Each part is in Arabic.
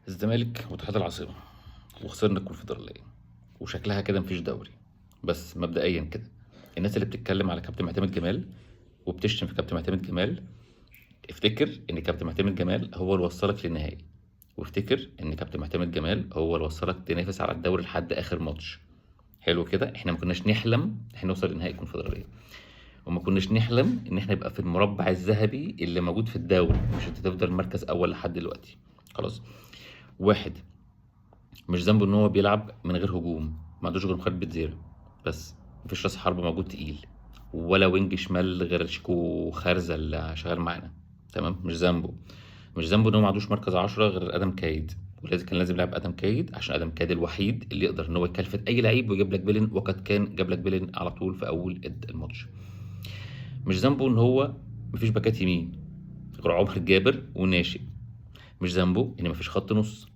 الزمالك واتحاد العاصمة وخسرنا الكونفدرالية وشكلها كده مفيش دوري. بس مبدئيا كده، الناس اللي بتتكلم على كابتن معتمد جمال وبتشتم في كابتن معتمد جمال، افتكر ان كابتن معتمد جمال هو اللي وصلك للنهائي، وافتكر ان كابتن معتمد جمال هو اللي وصلك تنافس على الدوري لحد اخر ماتش. حلو كده، احنا ما كناش نحلم احنا نوصل لنهائي الكونفدرالية، وما كناش نحلم ان احنا نبقى في المربع الذهبي اللي موجود في الدوري، مش انت تفضل مركز اول لحد دلوقتي. خلاص. واحد، مش ذنبه ان هو بيلعب من غير هجوم، ما عندوش غير خالد بيتزيرا بس. مفيش راس حربة موجود تقيل، ولا وينج شمال غير شيكو خارزة اللي شغال معانا. تمام، مش ذنبه. مش ذنبه ان هو ما عندوش مركز 10 غير ادم كايد، ولازم كان لازم يلعب ادم كايد عشان ادم كايد الوحيد اللي يقدر ان هو يكلفت اي لعيب ويجيب لك بيلين، وقد كان جاب لك بيلين على طول في اول الماتش. مش ذنبه ان هو مفيش باكات يمين غير عمر جابر وناشئ. مش ذنبه ان مفيش خط نص.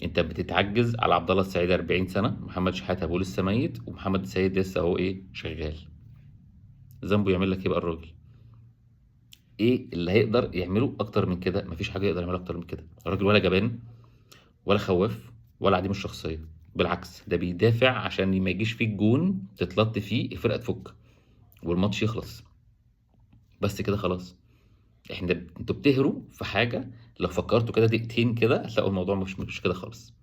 انت بتتعجز على عبد الله السعيد 40 سنه، محمد شحاته ابوه لسه ميت، ومحمد السيد لسه هو ايه شغال. ذنبه يعمل لك ايه بقى الراجل؟ ايه اللي هيقدر يعمله اكتر من كده؟ مفيش حاجه يقدر يعملها اكتر من كده. الراجل ولا جبان ولا خواف ولا عديم الشخصيه، بالعكس ده بيدافع عشان ما يجيش فيك جون تتلط فيه الفرقه تفك والماتش يخلص. بس كده خلاص. انتوا بتهروا في حاجه، لو فكرتوا كده دقيقتين كده هتلاقوا الموضوع مش كده خالص.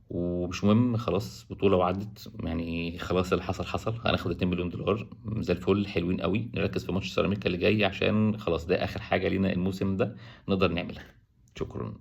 ومش مهم، خلاص بطولة وعدت يعني، خلاص اللي حصل حصل. هناخد 2 مليون دولار زي الفل، حلوين قوي. نركز في ماتش سيراميكا اللي جاي عشان خلاص ده آخر حاجة لينا الموسم ده نقدر نعملها. شكرا.